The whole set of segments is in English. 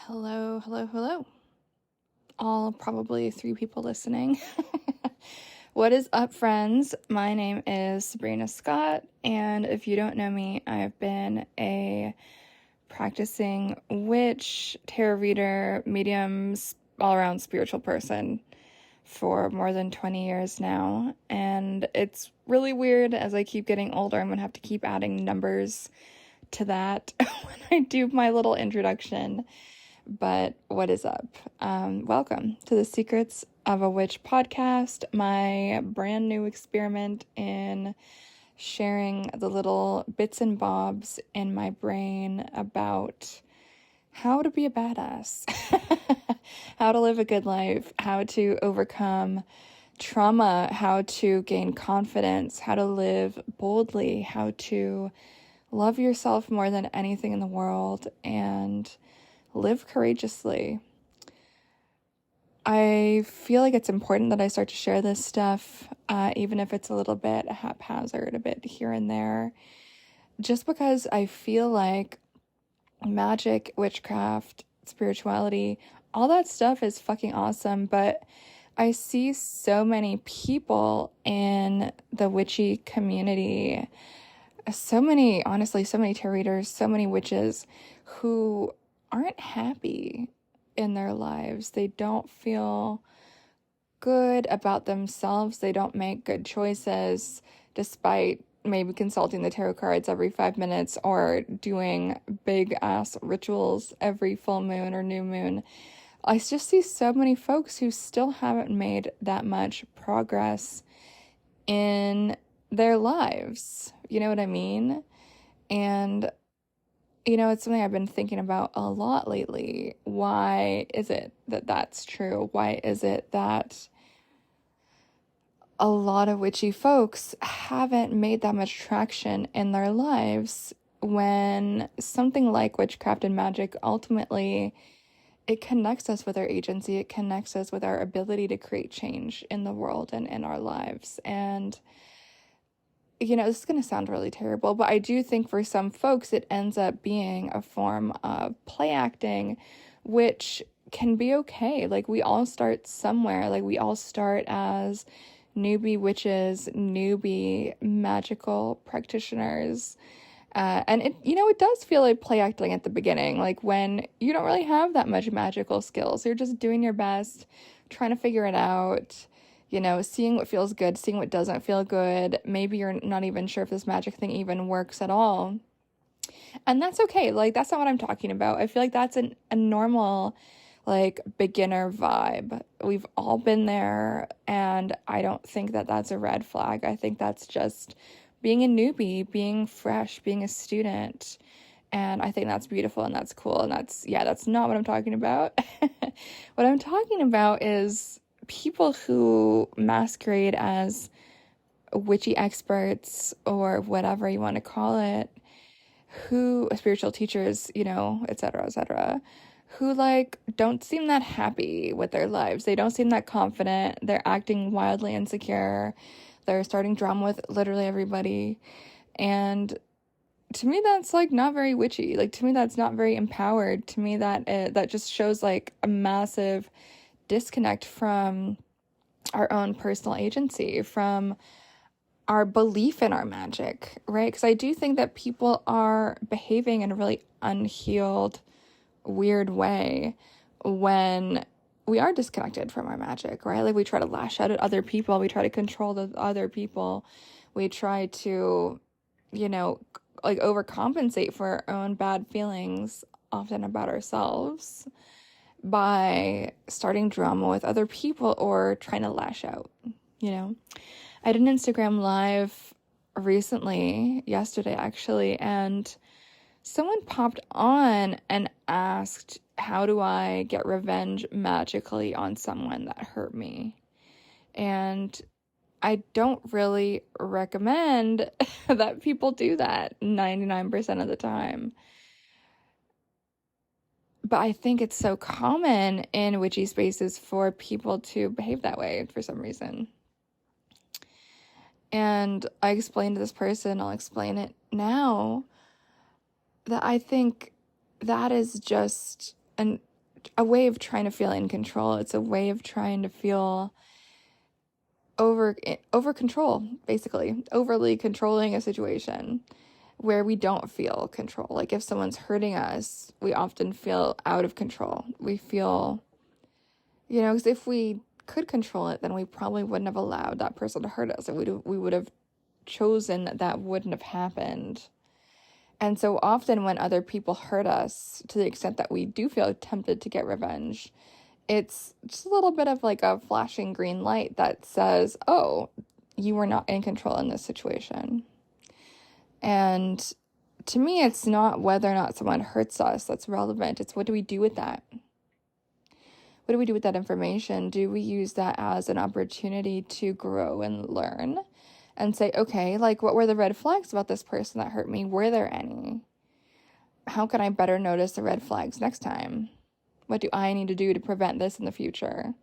Hello, hello, hello. All probably 3 people listening. What is up, friends? My name is Sabrina Scott, and if you don't know me, I've been a practicing witch, tarot reader, medium, all around spiritual person for more than 20 years now. And it's really weird as I keep getting older. I'm going to have to keep adding numbers to that when I do my little introduction. But what is up? Welcome to the Secrets of a Witch podcast, my brand new experiment in sharing the little bits and bobs in my brain about how to be a badass, how to live a good life, how to overcome trauma, how to gain confidence, how to live boldly, how to love yourself more than anything in the world, and live courageously. I feel like it's important that I start to share this stuff, even if it's a little bit haphazard, a bit here and there, just because I feel like magic, witchcraft, spirituality, all that stuff is fucking awesome, but I see so many people in the witchy community, so many tarot readers, so many witches who aren't happy in their lives. They don't feel good about themselves. They don't make good choices despite maybe consulting the tarot cards every 5 minutes or doing big ass rituals every full moon or new moon. I just see so many folks who still haven't made that much progress in their lives. You know what I mean? And it's something I've been thinking about a lot lately. Why is it that that's true? Why is it that a lot of witchy folks haven't made that much traction in their lives when something like witchcraft and magic ultimately, it connects us with our agency. It connects us with our ability to create change in the world and in our lives. And this is going to sound really terrible, but I do think for some folks it ends up being a form of play acting, which can be okay. Like, we all start somewhere. Like, we all start as newbie witches, newbie magical practitioners. And it does feel like play acting at the beginning, like when you don't really have that much magical skills. You're just doing your best, trying to figure it out. Seeing what feels good, seeing what doesn't feel good. Maybe you're not even sure if this magic thing even works at all. And that's okay. Like, that's not what I'm talking about. I feel like that's a normal, like, beginner vibe. We've all been there, and I don't think that that's a red flag. I think that's just being a newbie, being fresh, being a student. And I think that's beautiful and that's cool. And that's not what I'm talking about. What I'm talking about is people who masquerade as witchy experts or whatever you want to call it, who spiritual teachers, etc., who don't seem that happy with their lives. They don't seem that confident. They're acting wildly insecure. They're starting drama with literally everybody. And to me, that's not very witchy. To me, that's not very empowered. To me, that just shows a massive disconnect from our own personal agency, from our belief in our magic, right? Because I do think that people are behaving in a really unhealed, weird way when we are disconnected from our magic, right? We try to lash out at other people. We try to control the other people. We try to, overcompensate for our own bad feelings, often about ourselves, by starting drama with other people or trying to lash out. I did an Instagram live recently, yesterday actually, and someone popped on and asked, how do I get revenge magically on someone that hurt me? And I don't really recommend that people do that 99% of the time. But I think it's so common in witchy spaces for people to behave that way for some reason. And I explained to this person, I'll explain it now, that I think that is just a way of trying to feel in control. It's a way of trying to feel over control, basically, overly controlling a situation where we don't feel control. Like if someone's hurting us, we often feel out of control. We feel, because if we could control it, then we probably wouldn't have allowed that person to hurt us. We would have chosen that wouldn't have happened. And so often when other people hurt us, to the extent that we do feel tempted to get revenge, it's just a little bit of like a flashing green light that says, oh, you were not in control in this situation. And to me, it's not whether or not someone hurts us that's relevant. It's what do we do with that? What do we do with that information? Do we use that as an opportunity to grow and learn and say, okay, like what were the red flags about this person that hurt me? Were there any? How can I better notice the red flags next time? What do I need to do to prevent this in the future?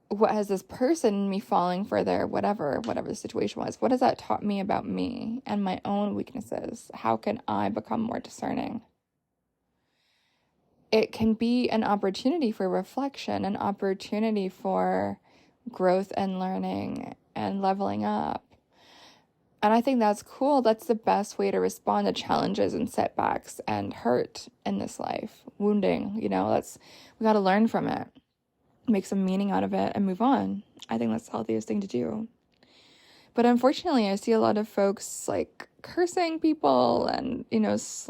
What has this person, me falling for their whatever the situation was, what has that taught me about me and my own weaknesses? How can I become more discerning? It can be an opportunity for reflection, an opportunity for growth and learning and leveling up. And I think that's cool. That's the best way to respond to challenges and setbacks and hurt in this life. Wounding, we got to learn from it, make some meaning out of it, and move on. I think that's the healthiest thing to do. But unfortunately, I see a lot of folks like cursing people and,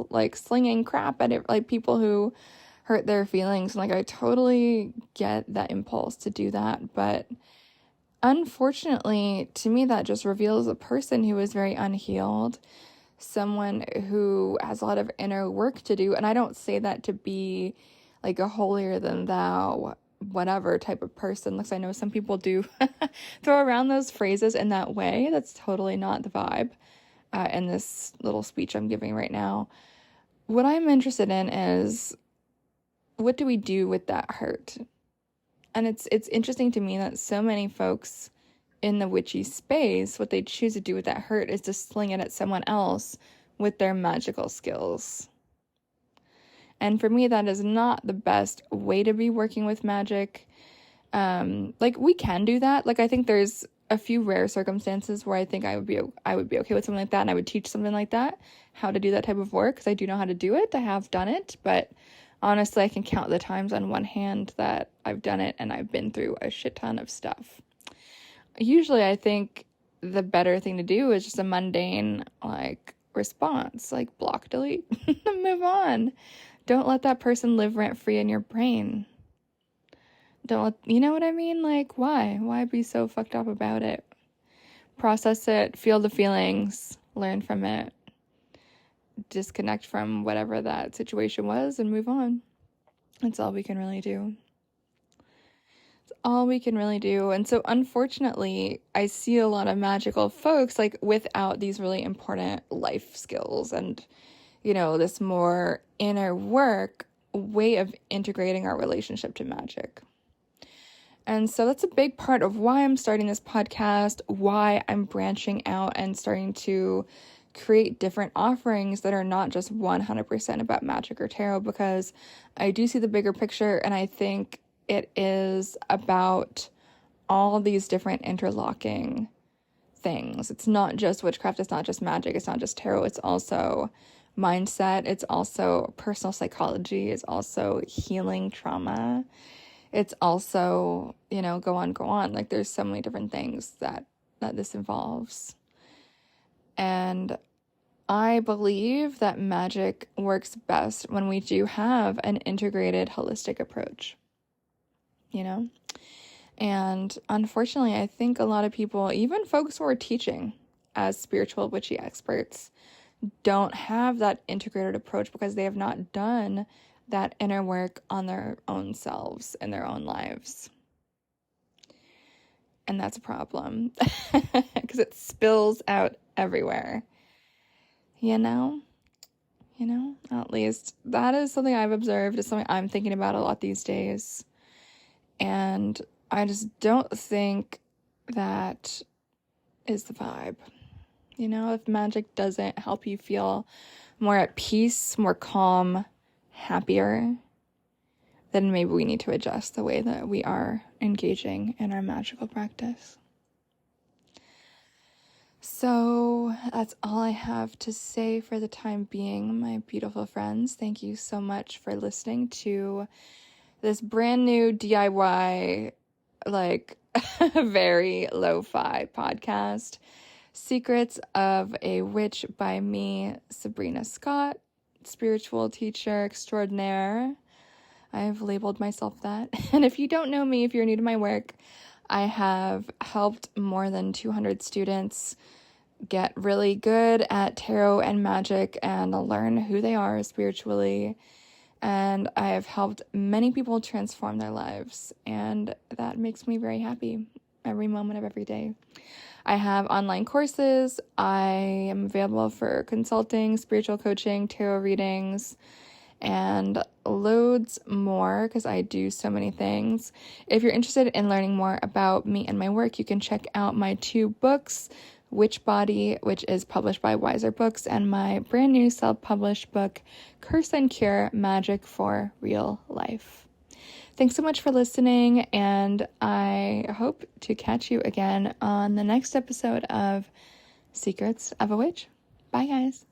like slinging crap at it, like people who hurt their feelings. And like, I totally get that impulse to do that. But unfortunately, to me, that just reveals a person who is very unhealed, someone who has a lot of inner work to do. And I don't say that to be like a holier than thou, whatever type of person. Because I know some people do throw around those phrases in that way. That's totally not the vibe in this little speech I'm giving right now. What I'm interested in is, what do we do with that hurt? And it's interesting to me that so many folks in the witchy space, what they choose to do with that hurt is to sling it at someone else with their magical skills. And for me, that is not the best way to be working with magic. Like, we can do that. Like, I think there's a few rare circumstances where I think I would be okay with something like that, and I would teach something like that, how to do that type of work, because I do know how to do it. I have done it, but honestly, I can count the times on one hand that I've done it, and I've been through a shit ton of stuff. Usually, I think the better thing to do is just a mundane, like, response, like block, delete, move on. Don't let that person live rent-free in your brain. You know what I mean? Like, why? Why be so fucked up about it? Process it, feel the feelings, learn from it, disconnect from whatever that situation was, and move on. That's all we can really do. It's all we can really do. And so, unfortunately, I see a lot of magical folks, like, without these really important life skills and, this more inner work way of integrating our relationship to magic. And so that's a big part of why I'm starting this podcast, why I'm branching out and starting to create different offerings that are not just 100% about magic or tarot, because I do see the bigger picture, and I think it is about all these different interlocking things. It's not just witchcraft, it's not just magic, it's not just tarot, it's also mindset, it's also personal psychology, it's also healing trauma, it's also, go on. Like, there's so many different things that this involves. And I believe that magic works best when we do have an integrated, holistic approach, And unfortunately, I think a lot of people, even folks who are teaching as spiritual witchy experts, don't have that integrated approach because they have not done that inner work on their own selves in their own lives. And that's a problem because it spills out everywhere. At least that is something I've observed. It's something I'm thinking about a lot these days. And I just don't think that is the vibe. If magic doesn't help you feel more at peace, more calm, happier, then maybe we need to adjust the way that we are engaging in our magical practice. So that's all I have to say for the time being, my beautiful friends. Thank you so much for listening to this brand new DIY, like very lo-fi podcast, Secrets of a Witch by me, Sabrina Scott, spiritual teacher extraordinaire. I've labeled myself that. And if you don't know me, if you're new to my work, I have helped more than 200 students get really good at tarot and magic and learn who they are spiritually. And I have helped many people transform their lives, and that makes me very happy every moment of every day. I have online courses. I am available for consulting, spiritual coaching, tarot readings, and loads more because I do so many things. If you're interested in learning more about me and my work, you can check out my 2 books, Witch Body, which is published by Wiser Books, and my brand new self-published book, Curse and Cure, Magic for Real Life. Thanks so much for listening, and I hope to catch you again on the next episode of Secrets of a Witch. Bye, guys.